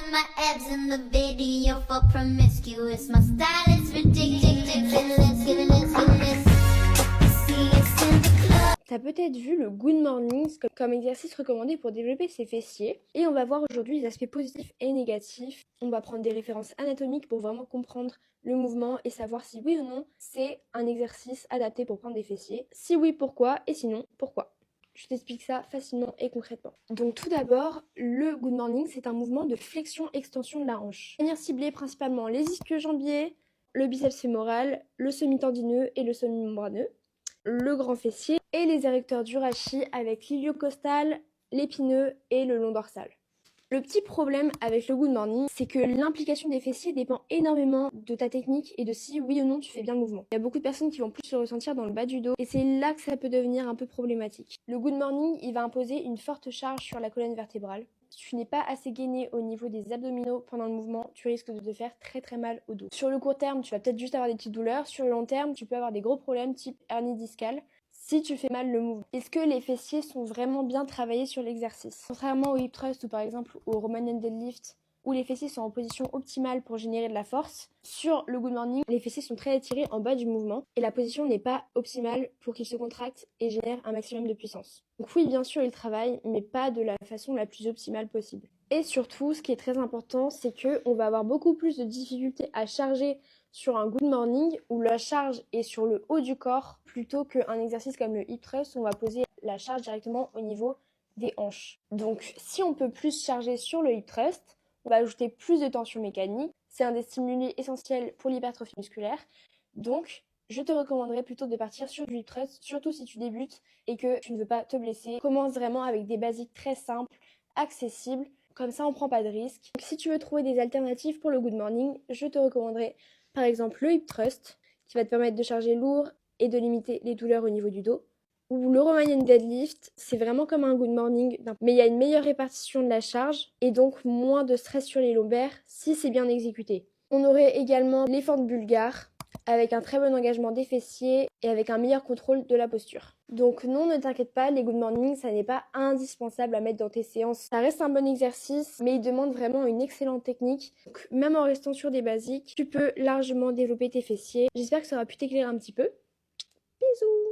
and my abs in the video for promiscuous. My style is ridiculous. See us in the club. T'as peut-être vu le Good Mornings comme exercice recommandé pour développer ses fessiers. Et on va voir aujourd'hui les aspects positifs et négatifs. On va prendre des références anatomiques pour vraiment comprendre le mouvement et savoir si oui ou non c'est un exercice adapté pour prendre des fessiers. Si oui, pourquoi, et sinon, pourquoi. Je t'explique ça facilement et concrètement. Donc tout d'abord, le Good Morning, c'est un mouvement de flexion-extension de la hanche. Venir cibler principalement les ischio-jambiers, le biceps fémoral, le semi-tendineux et le semi-membraneux, le grand fessier et les érecteurs du rachis avec l'iliocostal, l'épineux et le long dorsal. Le petit problème avec le Good Morning, c'est que l'implication des fessiers dépend énormément de ta technique et de si oui ou non tu fais bien le mouvement. Il y a beaucoup de personnes qui vont plus le ressentir dans le bas du dos et c'est là que ça peut devenir un peu problématique. Le Good Morning, il va imposer une forte charge sur la colonne vertébrale. Si tu n'es pas assez gainé au niveau des abdominaux pendant le mouvement, tu risques de te faire très mal au dos. Sur le court terme, tu vas peut-être juste avoir des petites douleurs. Sur le long terme, tu peux avoir des gros problèmes type hernie discale si tu fais mal le mouvement. Est-ce que les fessiers sont vraiment bien travaillés sur l'exercice? Contrairement au hip thrust ou par exemple au Romanian deadlift, où les fessiers sont en position optimale pour générer de la force, sur le Good Morning, les fessiers sont très étirés en bas du mouvement et la position n'est pas optimale pour qu'ils se contractent et génèrent un maximum de puissance. Donc oui, bien sûr, ils travaillent, mais pas de la façon la plus optimale possible. Et surtout, ce qui est très important, c'est qu'on va avoir beaucoup plus de difficultés à charger sur un Good Morning où la charge est sur le haut du corps plutôt qu'un exercice comme le hip thrust où on va poser la charge directement au niveau des hanches. Donc si on peut plus charger sur le hip thrust, on va ajouter plus de tension mécanique. C'est un des stimuli essentiels pour l'hypertrophie musculaire. Donc je te recommanderais plutôt de partir sur du hip thrust, surtout si tu débutes et que tu ne veux pas te blesser. Commence vraiment avec des basiques très simples, accessibles. Comme ça, on ne prend pas de risques. Donc, si tu veux trouver des alternatives pour le Good Morning, je te recommanderais par exemple le hip thrust qui va te permettre de charger lourd et de limiter les douleurs au niveau du dos. Ou le Romanian deadlift, c'est vraiment comme un Good Morning, mais il y a une meilleure répartition de la charge et donc moins de stress sur les lombaires si c'est bien exécuté. On aurait également les fentes bulgares avec un très bon engagement des fessiers et avec un meilleur contrôle de la posture. Donc non, ne t'inquiète pas, les Good Morning, ça n'est pas indispensable à mettre dans tes séances. Ça reste un bon exercice, mais il demande vraiment une excellente technique. Donc même en restant sur des basiques, tu peux largement développer tes fessiers. J'espère que ça aura pu t'éclairer un petit peu. Bisous!